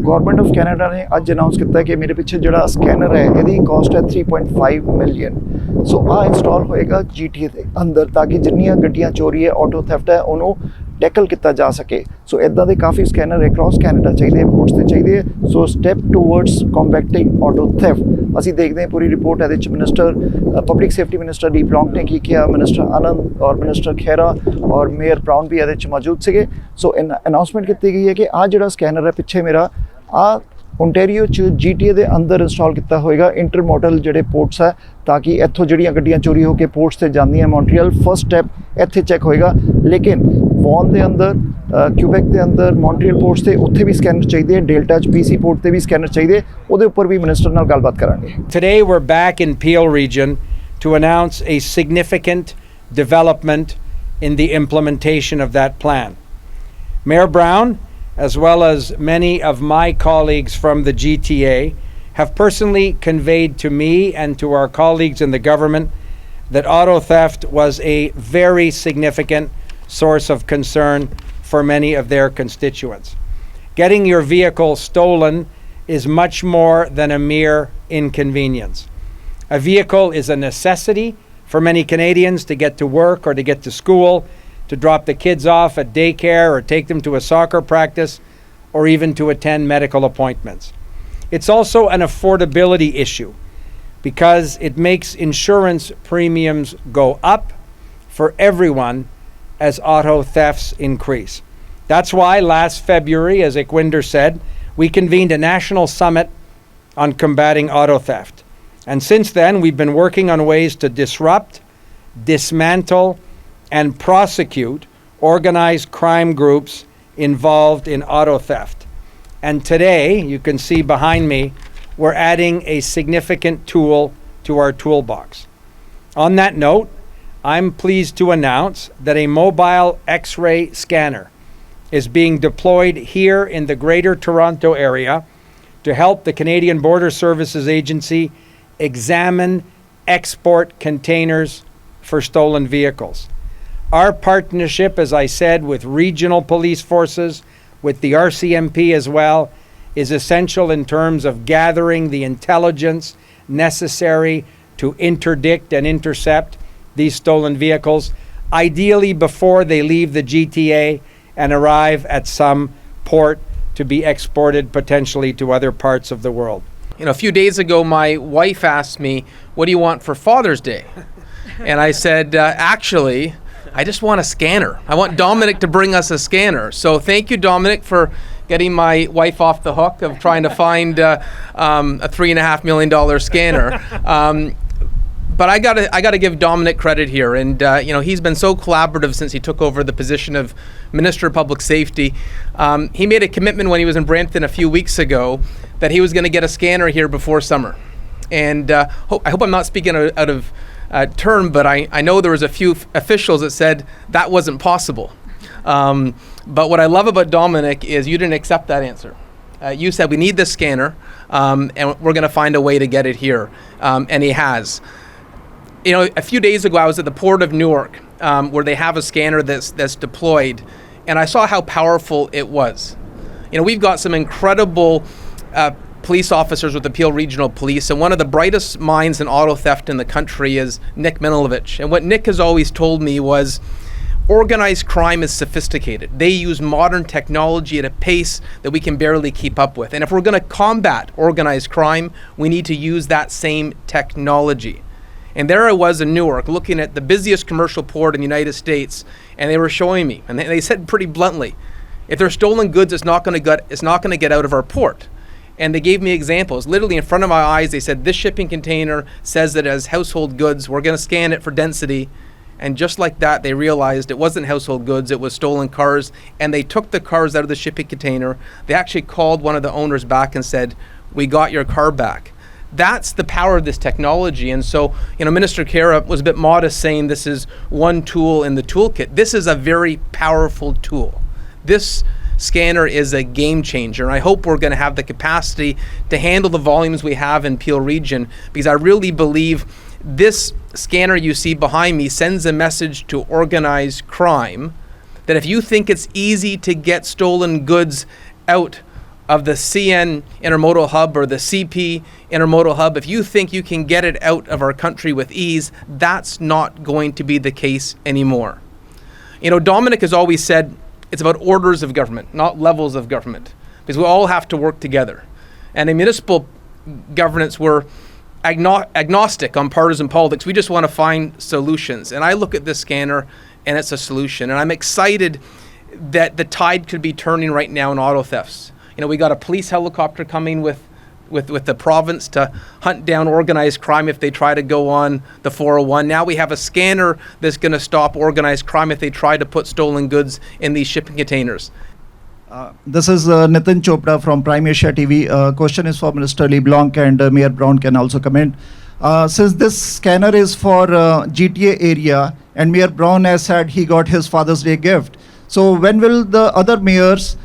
Government of Canada ਨੇ ਅੱਜ announce ਕੀਤਾ ਕਿ ਮੇਰੇ ਪਿੱਛੇ ਜਿਹੜਾ ਸਕੈਨਰ ਹੈ ਇਹਦੀ ਕਾਸਟ ਹੈ 3.5 ਮਿਲੀਅਨ। ਸੋ ਆ ਇੰਸਟਾਲ ਹੋਏਗਾ GTA ਦੇ ਅੰਦਰ ਤਾਂ ਕਿ ਜਿੰਨੀਆਂ ਗੱਡੀਆਂ ਚੋਰੀ ਹੈ ਆਟੋ ਥੈਫਟ ਹੈ ਉਹਨੂੰ ਟੈਕਲ ਕੀਤਾ ਜਾ ਸਕੇ। ਸੋ ਇੱਦਾਂ ਦੇ ਕਾਫੀ ਸਕੈਨਰ ਅਕ੍ਰੋਸ ਕੈਨੇਡਾ ਚਾਹੀਦੇ ਪੋਰਟਸ 'ਤੇ ਚਾਹੀਦੇ। So step towards combating auto theft ਅਸੀਂ ਦੇਖਦੇ ਹਾਂ ਪੂਰੀ ਰਿਪੋਰਟ ਇਹਦੇ 'ਚ minister public safety minister D LeBlanc ਨੇ ਕੀ ਕਿਹਾ, ਮਿਨਿਸਟਰ ਆਨੰਦ ਔਰ ਮਿਨਿਸਟਰ ਖਹਿਰਾ ਔਰ ਮੇਅਰ ਬਰਾਊਨ ਵੀ ਇਹਦੇ 'ਚ ਮੌਜੂਦ ਸੀਗੇ। ਸੋ ਅਨਾਉਂਸਮੈਂਟ ਕੀਤੀ ਗਈ ਹੈ ਕਿ ਆਹ ਜਿਹੜਾ ਸਕੈਨਰ ਹੈ ਪਿੱਛੇ ਮੇਰਾ ਆ ਓਨਟਾਰੀਓ 'ਚ GTA ਦੇ ਅੰਦਰ ਇੰਸਟਾਲ ਕੀਤਾ ਹੋਏਗਾ ਇੰਟਰਮੋਡਲ ਜਿਹੜੇ ਪੋਰਟਸ ਹੈ ਤਾਂ ਕਿ ਇੱਥੋਂ ਜਿਹੜੀਆਂ ਗੱਡੀਆਂ ਚੋਰੀ ਹੋ ਕੇ ਪੋਰਟਸ 'ਤੇ ਜਾਂਦੀਆਂ ਮੌਂਟਰੀਅਲ ਫਸਟ ਸਟੈਪ ਇੱਥੇ ਚੈੱਕ ਹੋਏਗਾ। ਲੇਕਿਨ ਵੌਨ ਦੇ ਅੰਦਰ ਕਿਊਬੈਕ ਦੇ ਅੰਦਰ ਮੌਂਟਰੀਅਲ ਪੋਰਟਸ 'ਤੇ ਉੱਥੇ ਵੀ ਸਕੈਨਰ ਚਾਹੀਦੇ, ਡੈਲਟਾ 'ਚ BC ਪੋਰਟ 'ਤੇ ਵੀ ਸਕੈਨਰ ਚਾਹੀਦੇ, ਉਹਦੇ ਉੱਪਰ ਵੀ ਮਿਨਿਸਟਰ ਨਾਲ ਗੱਲਬਾਤ ਕਰਾਂਗੇ। Today we're back in Peel region to announce a significant development in the implementation of that plan. Mayor Brown, as well as many of my colleagues from the GTA, have personally conveyed to me and to our colleagues in the government that auto theft was a very significant source of concern for many of their constituents. Getting your vehicle stolen is much more than a mere inconvenience. A vehicle is a necessity for many Canadians to get to work or to get to school, to drop the kids off at daycare or take them to a soccer practice or even to attend medical appointments. It's also an affordability issue because it makes insurance premiums go up for everyone as auto thefts increase. That's why last February, as Ickwinder said, we convened a national summit on combating auto theft. And since then, we've been working on ways to disrupt, dismantle, and prosecute organized crime groups involved in auto theft. And today, you can see behind me, we're adding a significant tool to our toolbox. On that note, I'm pleased to announce that a mobile X-ray scanner is being deployed here in the Greater Toronto area to help the Canadian Border Services Agency examine export containers for stolen vehicles. Our partnership, as I said, with regional police forces, with the RCMP as well, is essential in terms of gathering the intelligence necessary to interdict and intercept these stolen vehicles, ideally before they leave the GTA and arrive at some port to be exported potentially to other parts of the world. You know, a few days ago, my wife asked me, "What do you want for Father's Day?" And I said, actually, I just want a scanner. I want Dominic to bring us a scanner. So thank you, Dominic, for getting my wife off the hook of trying to find a $3.5 million scanner. But I gotta give Dominic credit here, and you know, he's been so collaborative since he took over the position of Minister of Public Safety. He made a commitment when he was in Brampton a few weeks ago that he was going to get a scanner here before summer, and I hope I'm not speaking out of term, but I know there was a few officials that said that wasn't possible. But what I love about Dominic is you didn't accept that answer. You said we need this scanner, and we're going to find a way to get it here, and he has. You know, a few days ago I was at the Port of Newark, where they have a scanner that's deployed, and I saw how powerful it was. You know, we've got some incredible police officers with the Peel Regional Police, and one of the brightest minds in auto theft in the country is Nick Minelovich. And what Nick has always told me was organized crime is sophisticated. They use modern technology at a pace that we can barely keep up with. And if we're going to combat organized crime, we need to use that same technology. And there I was in Newark looking at the busiest commercial port in the United States, and they were showing me, and they said pretty bluntly, if they're stolen goods, it's not going to get out of our port. And they gave me examples. Literally in front of my eyes, they said, this shipping container says that as household goods, we're going to scan it for density. And just like that, they realized it wasn't household goods, it was stolen cars. And they took the cars out of the shipping container. They actually called one of the owners back and said, we got your car back. That's the power of this technology. And so, you know, Minister Khera was a bit modest saying this is one tool in the toolkit. This is a very powerful tool. This scanner is a game changer, and I hope we're going to have the capacity to handle the volumes we have in Peel Region, because I really believe this scanner you see behind me sends a message to organized crime that if you think it's easy to get stolen goods out of the CN intermodal hub or the CP intermodal hub, if you think you can get it out of our country with ease, that's not going to be the case anymore. You know, Dominic has always said it's about orders of government, not levels of government, because we all have to work together. And in municipal governance, we're agnostic on partisan politics. We just want to find solutions. And I look at this scanner and it's a solution. And I'm excited that the tide could be turning right now in auto thefts. You know, we got a police helicopter coming with the province to hunt down organized crime if they try to go on the 401. Now we have a scanner that's going to stop organized crime if they try to put stolen goods in these shipping containers. This is Nitin Chopra from Prime Asia TV. Question is for Minister LeBlanc, and Mayor Brown can also comment. Since this scanner is for GTA area and Mayor Brown has said he got his Father's Day gift, so when will the other mayors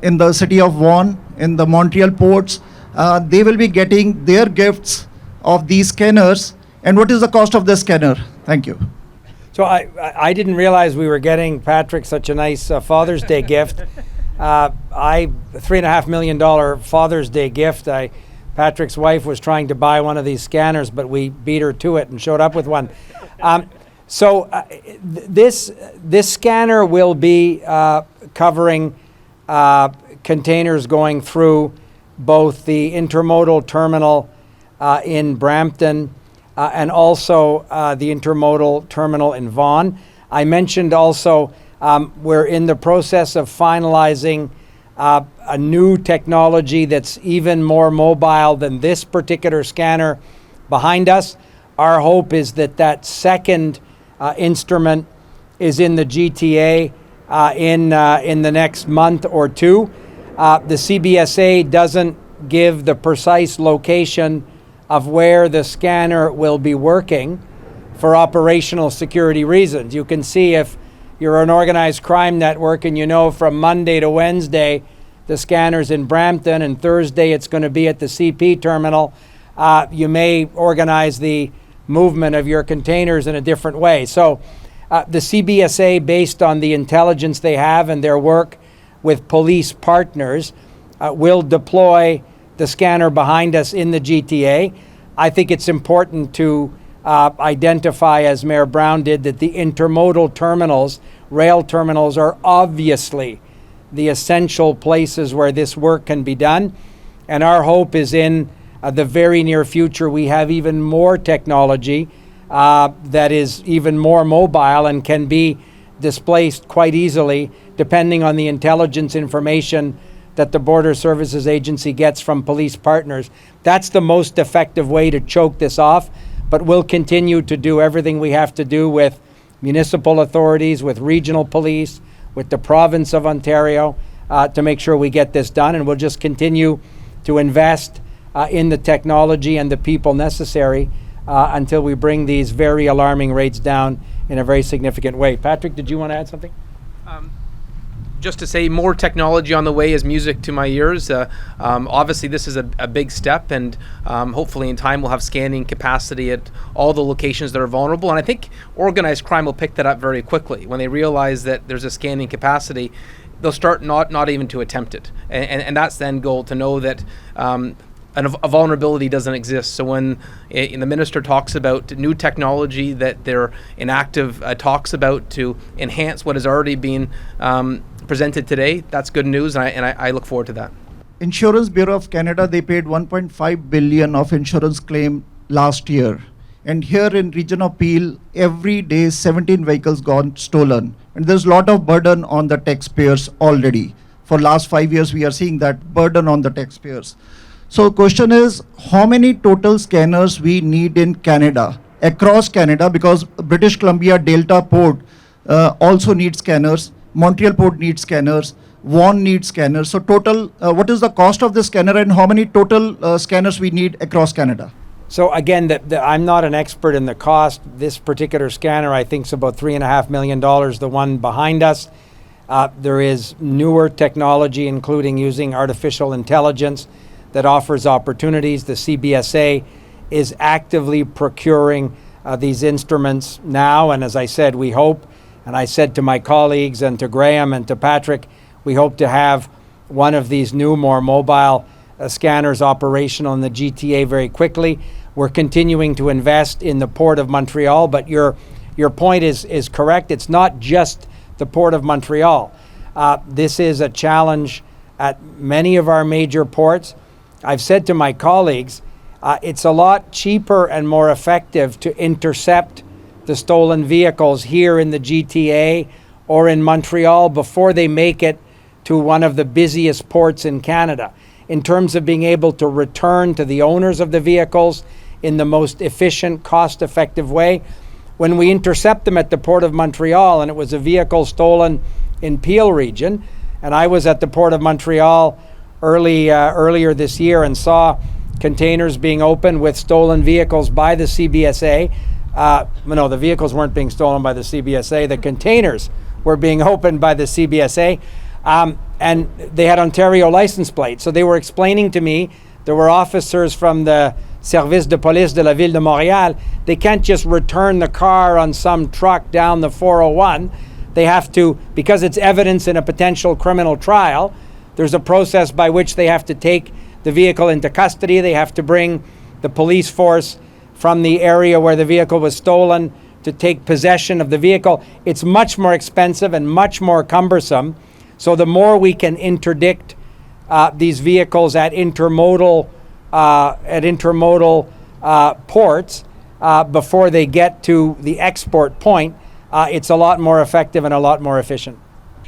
in the city of Vaughan, in the Montreal ports, they will be getting their gifts of these scanners, and what is the cost of the scanner? Thank you. So I didn't realize we were getting Patrick such a nice Father's Day gift. $3.5 million Father's Day gift. Patrick's wife was trying to buy one of these scanners, but we beat her to it and showed up with one. This scanner will be covering containers going through both the intermodal terminal in Brampton and also the intermodal terminal in Vaughan. I mentioned also we're in the process of finalizing a new technology that's even more mobile than this particular scanner behind us. Our hope is that second instrument is in the GTA in the next month or two. The CBSA doesn't give the precise location of where the scanner will be working for operational security reasons. You can see if you're an organized crime network and you know from Monday to Wednesday the scanner's in Brampton and Thursday it's going to be at the CP terminal, you may organize the movement of your containers in a different way. So the CBSA, based on the intelligence they have and their work with police partners, will deploy the scanner behind us in the GTA. I think it's important to identify, as Mayor Brown did, that the intermodal terminals, rail terminals, are obviously the essential places where this work can be done. And our hope is in the very near future we have even more technology that is even more mobile and can be displaced quite easily depending on the intelligence information that the Border Services Agency gets from police partners. That's the most effective way to choke this off, but we'll continue to do everything we have to do with municipal authorities, with regional police, with the province of Ontario to make sure we get this done, and we'll just continue to invest in the technology and the people necessary until we bring these very alarming rates down in a very significant way. Patrick, did you want to add something? Just to say, more technology on the way is music to my ears. Obviously, this is a big step, and hopefully in time we'll have scanning capacity at all the locations that are vulnerable. And I think organized crime will pick that up very quickly. When they realize that there's a scanning capacity, they'll start not even to attempt it. And that's the end goal, to know that a vulnerability doesn't exist. So when the minister talks about new technology that they're in active talks about to enhance what has already been presented today, that's good news, and I look forward to that. Insurance Bureau of Canada, they paid 1.5 billion of insurance claim last year. And here in region of Peel, every day 17 vehicles gone stolen. And there's a lot of burden on the taxpayers already. For last 5 years, we are seeing that burden on the taxpayers. So question is, how many total scanners we need in Canada, across Canada, because British Columbia Delta Port also needs scanners, Montreal Port needs scanners, Vaughan needs scanners. So total, what is the cost of the scanner and how many total scanners we need across Canada? So again, I'm not an expert in the cost. This particular scanner, I think, is about $3.5 million, the one behind us. There is newer technology, including using artificial intelligence, that offers opportunities. The CBSA is actively procuring these instruments now, and as I said, we hope, and I said to my colleagues and to Graham and to Patrick, we hope to have one of these new, more mobile scanners operational in the GTA very quickly. We're continuing to invest in the Port of Montreal, but your point is correct. It's not just the Port of Montreal. This is a challenge at many of our major ports. I've said to my colleagues, it's a lot cheaper and more effective to intercept the stolen vehicles here in the GTA or in Montreal before they make it to one of the busiest ports in Canada, in terms of being able to return to the owners of the vehicles in the most efficient, cost-effective way. When we intercept them at the Port of Montreal, and it was a vehicle stolen in Peel region, and I was at the Port of Montreal earlier this year and saw containers being opened with stolen vehicles by the CBSA. No, the vehicles weren't being stolen by the CBSA. The containers were being opened by the CBSA. And they had Ontario license plates. So they were explaining to me, there were officers from the Service de Police de la Ville de Montréal. They can't just return the car on some truck down the 401. They have to, because it's evidence in a potential criminal trial, there's a process by which they have to take the vehicle into custody. They have to bring the police force from the area where the vehicle was stolen to take possession of the vehicle. It's much more expensive and much more cumbersome. So the more we can interdict these vehicles at intermodal ports before they get to the export point, it's a lot more effective and a lot more efficient.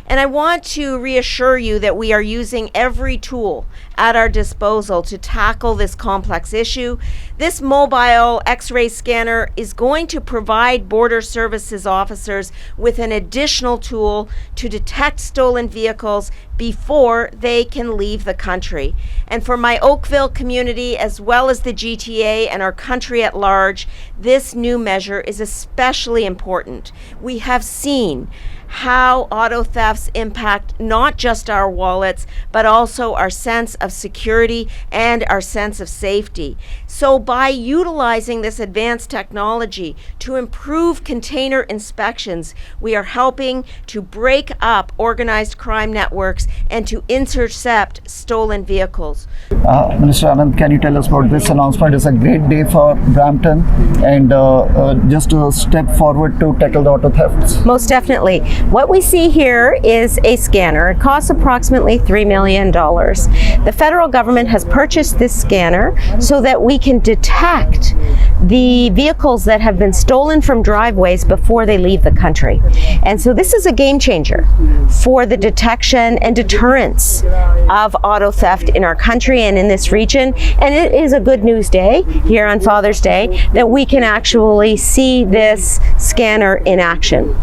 And I want to reassure you that we are using every tool at our disposal to tackle this complex issue. This mobile X-ray scanner is going to provide Border Services officers with an additional tool to detect stolen vehicles before they can leave the country. And for my Oakville community, as well as the GTA and our country at large, this new measure is especially important. We have seen how auto thefts impact not just our wallets, but also our sense of security and our sense of safety. So by utilizing this advanced technology to improve container inspections, we are helping to break up organized crime networks and to intercept stolen vehicles. Minister Anand, can you tell us about this announcement? It's a great day for Brampton and just a step forward to tackle the auto thefts. Most definitely. What we see here is a scanner. It costs approximately $3 million. The federal government has purchased this scanner so that we can detect the vehicles that have been stolen from driveways before they leave the country. And so this is a game changer for the detection and deterrence of auto theft in our country and in this region. And it is a good news day here on Father's Day that we can actually see this scanner in action.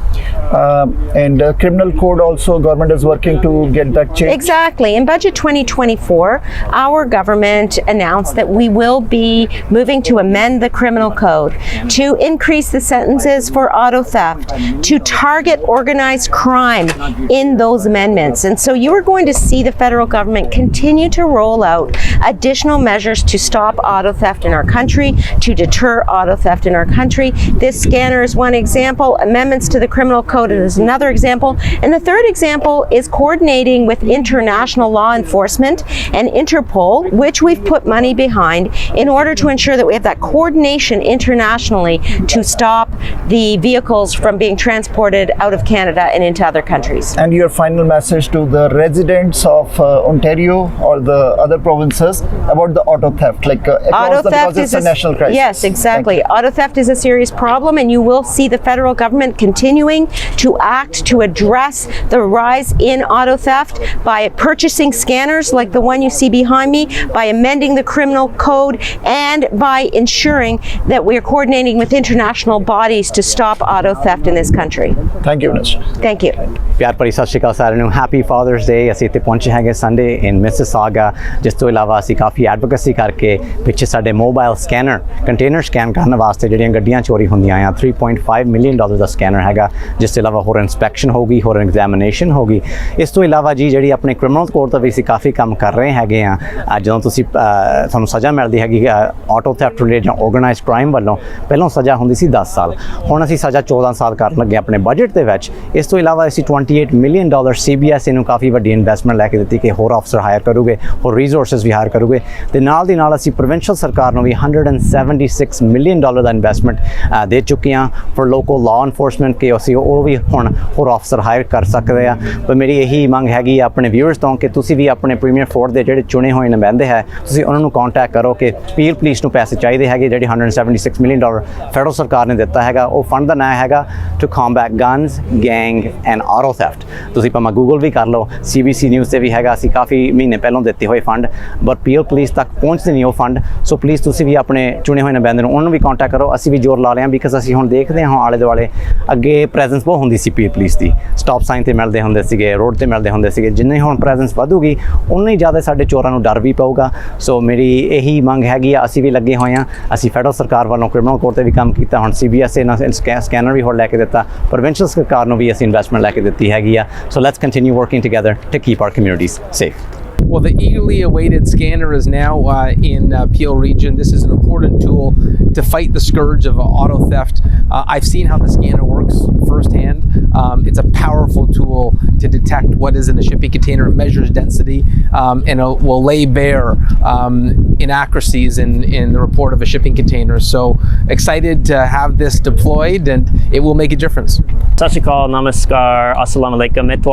And criminal code also, government is working to get that changed. Exactly. In Budget 2024, our government announced that we will be moving to amend the criminal code to increase the sentences for auto theft, to target organized crime in those amendments. And so you are going to see the federal government continue to roll out additional measures to stop auto theft in our country, to deter auto theft in our country. This scanner is one example. Amendments to the criminal code is another example. And the third example is coordinating with international law enforcement and Interpol, which we've put money behind in order to ensure that we have that coordination internationally to stop the vehicles from being transported out of Canada and into other countries. And your final message to the residents of Ontario or the other provinces about the auto theft, like across because it's a national crisis. Yes, exactly. Auto theft is a serious problem, and you will see the federal government continuing to act to address the rise in auto theft by purchasing scanners like the one you see behind me, by amending the criminal code, and by ensuring that we are coordinating with international bodies to stop auto theft in this country. Thank you, Minister. Thank you. ਪਿਆਰ ਭਰੀ ਸਤਿ ਸ਼੍ਰੀ ਅਕਾਲ ਸਾਰਿਆਂ ਨੂੰ happy fathers ਡੇ ਅਸੀਂ ਇੱਥੇ ਪਹੁੰਚੇ ਹੈਗੇ Sunday ਇਨ Mississauga ਜਿਸ ਤੋਂ ਇਲਾਵਾ ਅਸੀਂ ਕਾਫੀ ਐਡਵੋਕੇਸੀ ਕਰਕੇ ਪਿੱਛੇ ਸਾਡੇ ਮੋਬਾਈਲ ਸਕੈਨਰ ਕੰਟੇਨਰ ਸਕੈਨ ਕਰਨ ਵਾਸਤੇ ਜਿਹੜੀਆਂ ਗੱਡੀਆਂ ਚੋਰੀ ਹੁੰਦੀਆਂ ਆ $3.5 ਮਿਲੀਅਨ ਦਾ ਸਕੈਨਰ ਹੈਗਾ ਜਿਸ ਤੋਂ ਇਲਾਵਾ ਹੋਰ ਇਨਸਪੈਕਸ਼ਨ ਹੋਗੀ, ਹੋਰ ਐਗਜ਼ਾਮੀਨੇਸ਼ਨ ਹੋਗੀ। ਇਸ ਤੋਂ ਇਲਾਵਾ ਜੀ ਜਿਹੜੀ ਆਪਣੇ ਕ੍ਰਿਮੀਨਲ ਕੋਰਟ ਦਾ ਵੀ ਅਸੀਂ ਕਾਫੀ ਕੰਮ ਕਰ ਰਹੇ ਹੈਗੇ ਆ। ਜਦੋਂ ਤੁਸੀਂ ਤੁਹਾਨੂੰ ਸਜ਼ਾ ਮਿਲਦੀ ਹੈਗੀ ਆਟੋ ਥੈਫਟ ਰਿਲੇਟਡ ਜਾਂ ਆਰਗੇਨਾਈਜ਼ਡ ਕ੍ਰਾਈਮ ਵੱਲੋਂ, ਪਹਿਲਾਂ ਸਜ਼ਾ ਹੁੰਦੀ ਸੀ 10 ਸਾਲ, ਹੁਣ ਅਸੀਂ ਸਜ਼ਾ 14 ਸਾਲ ਕਰਨ ਲੱਗੇ ਆਪਣੇ ਬਜਟ ਦੇ ਵਿੱਚ। ਇਸ ਤੋਂ ਇਲਾਵਾ ਅਸੀਂ $28 ਮਿਲੀਅਨ CBSE ਨੂੰ ਕਾਫੀ ਵੱਡੀ ਇਨਵੈਸਟਮੈਂਟ ਲੈ ਕੇ ਦਿੱਤੀ ਕਿ ਹੋਰ ਅਫਸਰ ਹਾਇਰ ਕਰੂਗੇ, ਹੋਰ ਰਿਸੋਰਸਿਸ ਵੀ ਹਾਇਰ ਕਰੂਗੇ, ਤੇ ਨਾਲ ਦੀ ਨਾਲ ਅਸੀਂ ਪ੍ਰੋਵਿੰਸ਼ੀਅਲ ਸਰਕਾਰ ਨੂੰ ਵੀ $176 ਮਿਲੀਅਨ ਦਾ ਇਨਵੈਸਟਮੈਂਟ ਦੇ ਚੁੱਕੇ ਹਾਂ ਫॉर ਲੋਕਲ ਲਾਅ ਇਨਫੋਰਸਮੈਂਟ, ਕਿ ਅਸੀਂ ਉਹ ਵੀ ਹੁਣ ਹੋਰ ਅਫਸਰ ਹਾਇਰ ਕਰ ਸਕਦੇ ਆ। ਪਰ ਮੇਰੀ ਇਹੀ ਮੰਗ ਹੈਗੀ ਆਪਣੇ ਵਿਊਅਰਸ ਤੋਂ ਕਿ ਤੁਸੀਂ ਵੀ ਆਪਣੇ ਪ੍ਰੀਮੀਅਰ ਫੋਰਟ ਦੇ ਜਿਹੜੇ ਚੁਣੇ ਹੋਏ ਨੁਮਾਇੰਦੇ ਹੈ, ਤੁਸੀਂ ਉਹਨਾਂ ਨੂੰ ਕੰਟੈਕਟ ਕਰੋ ਕਿ ਪੀਲ ਪੁਲਿਸ ਨੂੰ ਪੈਸੇ ਚਾਹੀਦੇ ਹੈਗੇ ਜਿਹੜੇ $176 ਮਿਲੀਅਨ ਫੈਡਰਲ ਸਰਕਾਰ ਨੇ ਦਿੱਤਾ ਹੈਗਾ। ਉਹ ਫੰਡ ਦਾ ਨਾਂ ਹੈਗਾ to combat guns, gang and auto theft. ਤੁਸੀਂ ਭਾਵੇਂ ਗੂਗਲ ਵੀ ਕਰ ਲਓ, CBC ਨਿਊਜ਼ ਤੇ ਵੀ ਹੈਗਾ। ਅਸੀਂ ਕਾਫੀ ਮਹੀਨੇ ਪਹਿਲਾਂ ਦਿੱਤੇ ਹੋਏ ਫੰਡ, ਬਟ ਪੀਲ ਪੁਲਿਸ ਤੱਕ ਪਹੁੰਚਦੇ ਨਹੀਂ ਉਹ ਫੰਡ। ਸੋ ਪਲੀਜ਼ ਤੁਸੀਂ ਵੀ ਆਪਣੇ ਚੁਣੇ ਹੋਏ ਨੁਮਾਇੰਦੇ ਨੂੰ ਉਹਨਾਂ ਨੂੰ ਵੀ ਕੰਟੈਕਟ ਕਰੋ। ਅਸੀਂ ਵੀ ਜ਼ੋਰ ਲਾ ਰਹੇ ਹਾਂ ਬਿਕਾਜ਼ ਅਸੀਂ ਹੁਣ ਦੇਖਦੇ ਹਾਂ ਆਲੇ ਦੁਆਲੇ ਅੱਗੇ ਪ੍ਰੈਜ਼ੈਂਸ ਬਹੁਤ ਹੁੰਦੀ ਸੀ ਪੀਲ ਪੁਲਿਸ ਦੀ, ਸਟਾਪ ਸਾਈਨ ਤੇ ਮਿਲਦੇ ਹੁੰਦੇ ਸੀਗੇ, ਰੋਡ ਤੇ ਮਿਲਦੇ ਹੁੰਦੇ ਸੀਗੇ। ਜਿੰਨੇ ਹੁਣ ਪ੍ਰੈਜ਼ੈਂਸ ਵਧੂਗੀ ਉਨਾ ਹੀ ਜ਼ਿਆਦਾ ਸਾਡੇ ਚੋਰਾਂ ਨੂੰ ਡਰ ਵੀ ਪਊਗਾ। ਸੋ ਮੇਰੀ ਇਹੀ ਮੰਗ ਹੈਗੀ ਆ, ਅਸੀਂ ਵੀ ਲੱਗੇ ਹੋਏ ਹਾਂ। ਅਸੀਂ ਫੈਡਰਲ ਸਰਕਾਰ ਵੱਲੋਂ ਕ੍ਰਿਮੀਨਲ ਕੋਰਟ ਤੇ ਵੀ ਕੰਮ ਕੀਤਾ, ਹੁਣ CBSE ਨਾਲ ਸਕੈਨਰ ਵੀ ਹੋਰ ਲੈ ਕੇ ਦਿੱਤਾ, ਪ੍ਰੋਵਿੰਸ਼ੀਅਲ ਸਰਕਾਰ ਨੂੰ ਵੀ ਅਸੀਂ ਇਨਵੈਸਟਮੈਂਟ ਲੈ ਕੇ ਦਿੱਤੀ ਹੈਗੀ ਆ। So let's continue working together to keep our communities safe. Well, the eagerly awaited scanner is now in Peel region. This is an important tool to fight the scourge of auto theft. I've seen how the scanner works firsthand. It's a powerful tool to detect what is in a shipping container. It measures density and it will lay bare inaccuracies in the report of a shipping container. So excited to have this deployed, and it will make a difference. Sat Shri Akal, Namaskar, Assalamu Alaikum. It's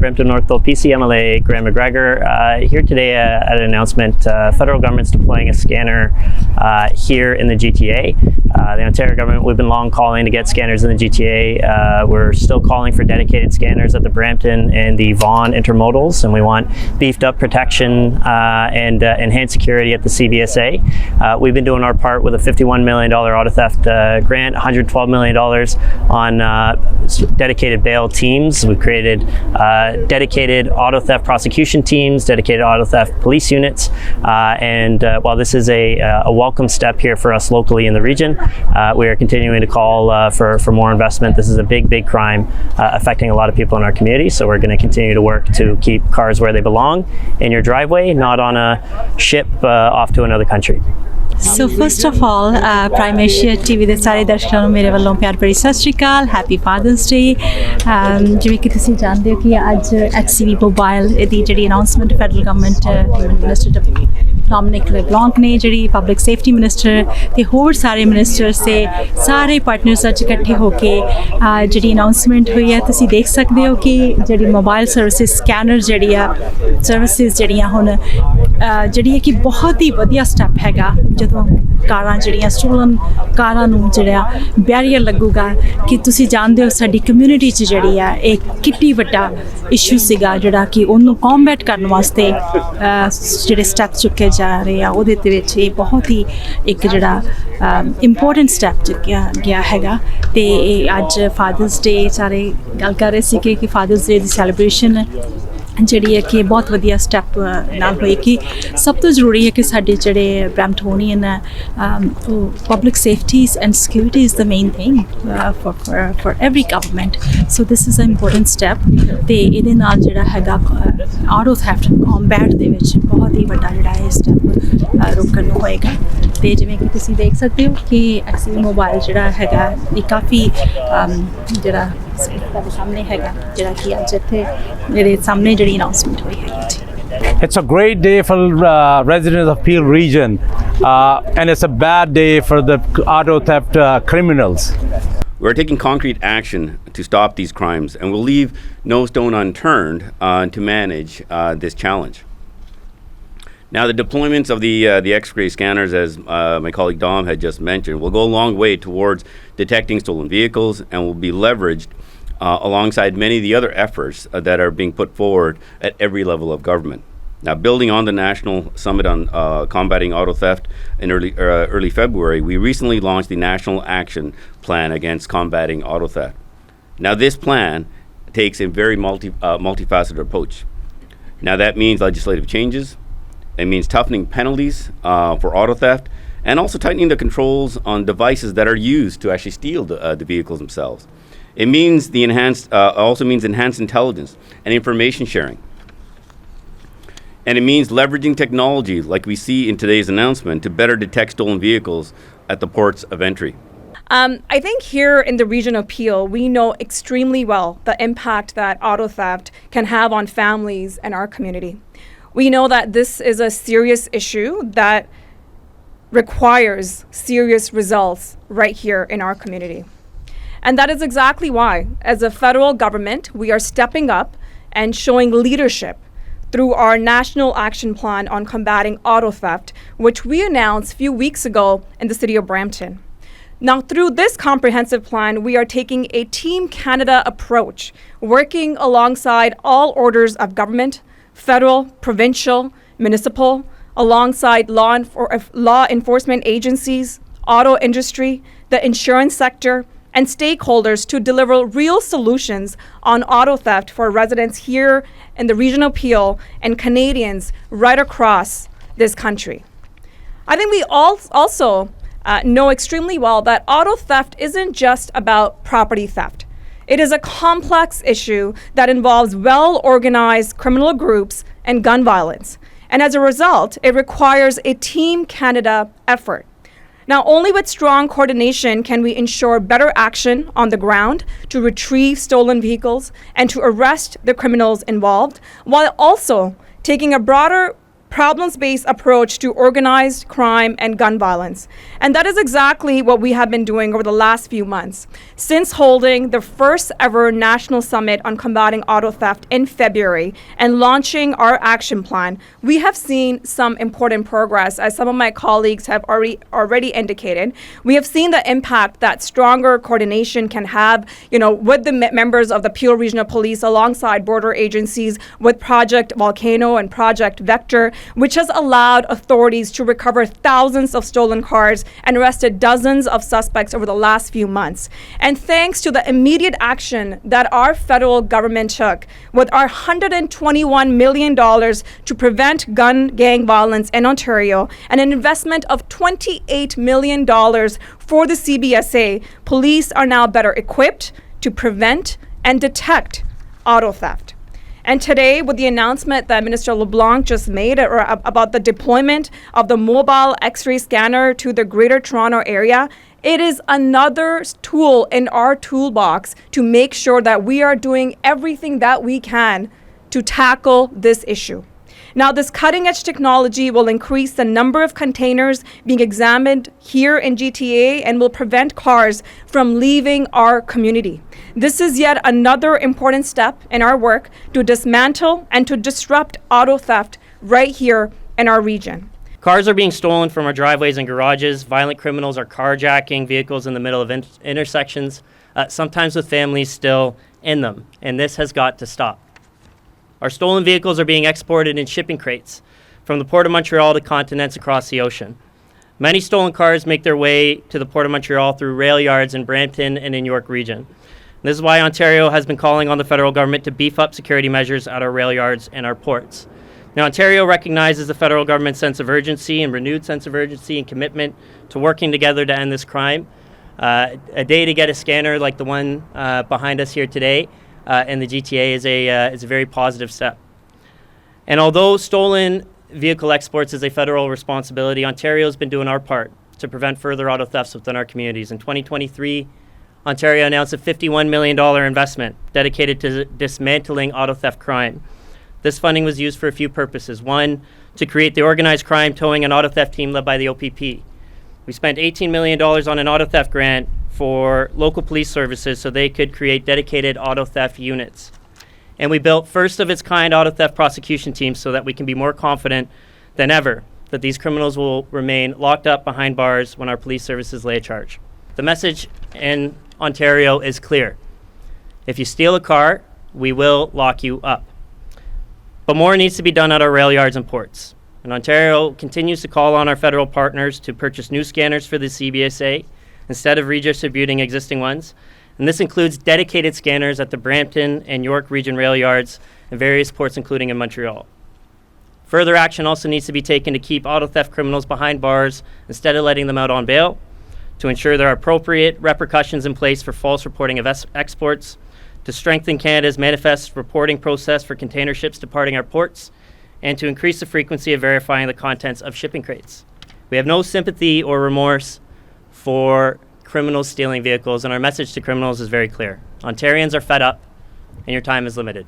Brampton North PC MLA Graham McGregor. Here today at an announcement, federal government's deploying a scanner here in the GTA. The Ontario government, we've been long calling to get scanners in the GTA. We're still calling for dedicated scanners at the Brampton and the Vaughan intermodals, and we want beefed up protection and enhanced security at the CBSA. We've been doing our part with a $51 million auto theft grant, $112 million on dedicated bail teams. We've created dedicated auto theft prosecution teams, dedicated auto theft police units, and while this is a welcome step here for us locally in the region, we are continuing to call for more investment. This is a big crime affecting a lot of people in our community, so we're going to continue to work to keep cars where they belong, in your driveway, not on a ship off to another country. So first of all prime Asia TV ਦੇ ਸਾਰੇ ਦਰਸ਼ਕਾਂ ਨੂੰ ਮੇਰੇ ਵੱਲੋਂ ਪਿਆਰ ਭਰੀ ਸਤਿ ਸ਼੍ਰੀ ਅਕਾਲ, happy fathers ਡੇ। ਜਿਵੇਂ ਕਿ ਤੁਸੀਂ ਜਾਣਦੇ ਹੋ ਕਿ ਅੱਜ HCV ਮੋਬਾਈਲ ਦੀ ਜਿਹੜੀ announcement federal government minister Dominic ਲੈਬਲੈਂਕ ਨੇ, ਜਿਹੜੀ ਪਬਲਿਕ ਸੇਫਟੀ ਮਿਨਿਸਟਰ ਤੇ ਹੋਰ ਸਾਰੇ ਮਿਨਿਸਟਰਸ ਤੇ ਸਾਰੇ ਪਾਰਟਨਰਸ ਅੱਜ ਇਕੱਠੇ ਹੋ ਕੇ ਜਿਹੜੀ ਅਨਾਉਂਸਮੈਂਟ ਹੋਈ ਹੈ। ਤੁਸੀਂ ਦੇਖ ਸਕਦੇ ਹੋ ਕਿ ਜਿਹੜੀ ਮੋਬਾਈਲ ਸਰਵਿਸਿਜ਼ ਸਕੈਨਰ ਜਿਹੜੀ ਆ ਸਰਵਿਸਿਜ਼ ਜਿਹੜੀਆਂ ਹੁਣ ਜਿਹੜੀ ਹੈ ਕਿ ਬਹੁਤ ਹੀ ਵਧੀਆ ਸਟੈਪ ਹੈਗਾ। ਜਦੋਂ ਕਾਰਾਂ ਜਿਹੜੀਆਂ ਸਟੋਲਨ ਕਾਰਾਂ ਨੂੰ ਜਿਹੜਾ ਬੈਰੀਅਰ ਲੱਗੂਗਾ, ਕਿ ਤੁਸੀਂ ਜਾਣਦੇ ਹੋ ਸਾਡੀ ਕਮਿਊਨਿਟੀ 'ਚ ਜਿਹੜੀ ਆ ਇਹ ਕਿੰਨੀ ਵੱਡਾ ਇਸ਼ੂ ਸੀਗਾ, ਜਿਹੜਾ ਕਿ ਉਹਨੂੰ ਕੰਬੈਟ ਕਰਨ ਵਾਸਤੇ ਜਿਹੜੇ ਸਟੈਪ ਚੁੱਕੇ ਜਾ ਰਹੇ ਆ, ਉਹਦੇ ਦੇ ਵਿੱਚ ਇਹ ਬਹੁਤ ਹੀ ਇੱਕ ਜਿਹੜਾ ਇੰਪੋਰਟੈਂਟ ਸਟੈਪ ਚੁੱਕਿਆ ਗਿਆ ਹੈਗਾ। ਤੇ ਇਹ ਅੱਜ ਫਾਦਰਸ ਡੇ ਸਾਰੇ ਗੱਲ ਕਰ ਰਹੇ ਸੀ ਕਿ ਫਾਦਰਸ ਡੇ ਦੀ ਸੈਲੀਬ੍ਰੇਸ਼ਨ ਜਿਹੜੀ ਹੈ ਕਿ ਬਹੁਤ ਵਧੀਆ ਸਟੈਪ ਨਾਲ ਹੋਏਗੀ। ਸਭ ਤੋਂ ਜ਼ਰੂਰੀ ਹੈ ਕਿ ਸਾਡੇ ਜਿਹੜੇ ਬ੍ਰੈਂਪਟੋਨੀਅਨ ਹੈ ਉਹ public safeties and security is the main thing for every government. So this is a important step, ਤੇ ਇਹਦੇ ਨਾਲ ਜਿਹੜਾ ਹੈਗਾ ਆਟੋ ਥੈਫਟ ਕੰਬੈਟ ਦੇ ਵਿੱਚ ਬਹੁਤ ਹੀ ਵੱਡਾ ਜਿਹੜਾ ਇਹ ਸਟੈਪ ਰੋਕਣ ਨੂੰ ਹੋਏਗਾ। ਤੇ ਜਿਵੇਂ ਕਿ ਤੁਸੀਂ ਦੇਖ ਸਕਦੇ ਹੋ ਕਿ HCV ਮੋਬਾਈਲ ਜਿਹੜਾ ਹੈਗਾ ਇਹ ਕਾਫੀ ਜਿਹੜਾ ਤੁਹਾਡੇ ਸਾਹਮਣੇ ਹੈਗਾ, ਜਿਹੜਾ ਕਿ ਅੱਜ ਇੱਥੇ ਮੇਰੇ ਸਾਹਮਣੇ ਜਿਹੜੀ ਅਨਾਉਂਸਮੈਂਟ ਹੋਈ ਹੈਗੀ ਜੀ। It's a great day for residents of Peel region, and it's a bad day for the auto theft criminals. We're taking concrete action to stop these crimes, and we'll leave no stone unturned to manage this challenge. Now, the deployments of the X-ray scanners, as my colleague Dom had just mentioned, will go a long way towards detecting stolen vehicles and will be leveraged alongside many of the other efforts that are being put forward at every level of government. Now, building on the National Summit on Combating Auto Theft in early February, we recently launched the National Action Plan Against Combating Auto Theft. Now, this plan takes a very multifaceted approach. Now, that means legislative changes. It means toughening penalties for auto theft, and also tightening the controls on devices that are used to actually steal the vehicles themselves. It means also means enhanced intelligence and information sharing. And it means leveraging technology like we see in today's announcement to better detect stolen vehicles at the ports of entry. I think here in the region of Peel, we know extremely well the impact that auto theft can have on families and our community. We know that this is a serious issue that requires serious results right here in our community. And that is exactly why, as a federal government, we are stepping up and showing leadership through our National Action Plan on combating auto theft, which we announced a few weeks ago in the city of Brampton. Now, through this comprehensive plan, we are taking a Team Canada approach, working alongside all orders of government, federal, provincial, municipal, alongside law enforcement agencies, auto industry, the insurance sector, and stakeholders to deliver real solutions on auto theft for residents here in the region of Peel and Canadians right across this country. I think we also know extremely well that auto theft isn't just about property theft. It is a complex issue that involves well-organized criminal groups and gun violence. And as a result, it requires a Team Canada effort. Now, only with strong coordination can we ensure better action on the ground to retrieve stolen vehicles and to arrest the criminals involved, while also taking a broader problems-based approach to organized crime and gun violence. And that is exactly what we have been doing over the last few months. Since holding the first ever national summit on combating auto theft in February and launching our action plan, we have seen some important progress, as some of my colleagues have already indicated. We have seen the impact that stronger coordination can have, with the members of the Peel Regional Police alongside border agencies, with Project Volcano and Project Vector, which has allowed authorities to recover thousands of stolen cars and arrested dozens of suspects over the last few months. And thanks to the immediate action that our federal government took with our $121 million to prevent gun gang violence in Ontario and an investment of $28 million for the CBSA, police are now better equipped to prevent and detect auto theft. And today, with the announcement that Minister LeBlanc just made about the deployment of the mobile X-ray scanner to the Greater Toronto area, it is another tool in our toolbox to make sure that we are doing everything that we can to tackle this issue. Now, this cutting-edge technology will increase the number of containers being examined here in GTA and will prevent cars from leaving our community. This is yet another important step in our work to dismantle and to disrupt auto theft right here in our region. Cars are being stolen from our driveways and garages. Violent criminals are carjacking vehicles in the middle of intersections, sometimes with families still in them, and this has got to stop. Our stolen vehicles are being exported in shipping crates from the Port of Montreal to continents across the ocean. Many stolen cars make their way to the Port of Montreal through rail yards in Brampton and in York region. This is why Ontario has been calling on the federal government to beef up security measures at our rail yards and our ports. Now, Ontario recognizes the federal government's sense of urgency and renewed sense of urgency and commitment to working together to end this crime. A day to get a scanner like the one behind us here today in the GTA is a very positive step. And although stolen vehicle exports is a federal responsibility, Ontario has been doing our part to prevent further auto thefts within our communities. In 2023, Ontario announced a $51 million investment dedicated to dismantling auto theft crime. This funding was used for a few purposes. One, to create the organized crime towing and auto theft team led by the OPP. We spent $18 million on an auto theft grant for local police services so they could create dedicated auto theft units. And we built first of its kind auto theft prosecution teams so that we can be more confident than ever that these criminals will remain locked up behind bars when our police services lay a charge. The message in Ontario is clear. If you steal a car, we will lock you up. But more needs to be done at our rail yards and ports. And Ontario continues to call on our federal partners to purchase new scanners for the CBSA instead of redistributing existing ones. And this includes dedicated scanners at the Brampton and York region rail yards and various ports, including in Montreal. Further action also needs to be taken to keep auto theft criminals behind bars instead of letting them out on bail, to ensure there are appropriate repercussions in place for false reporting of exports, to strengthen Canada's manifest reporting process for container ships departing our ports, and to increase the frequency of verifying the contents of shipping crates. We have no sympathy or remorse for criminals stealing vehicles, and our message to criminals is very clear. Ontarians are fed up, and your time is limited.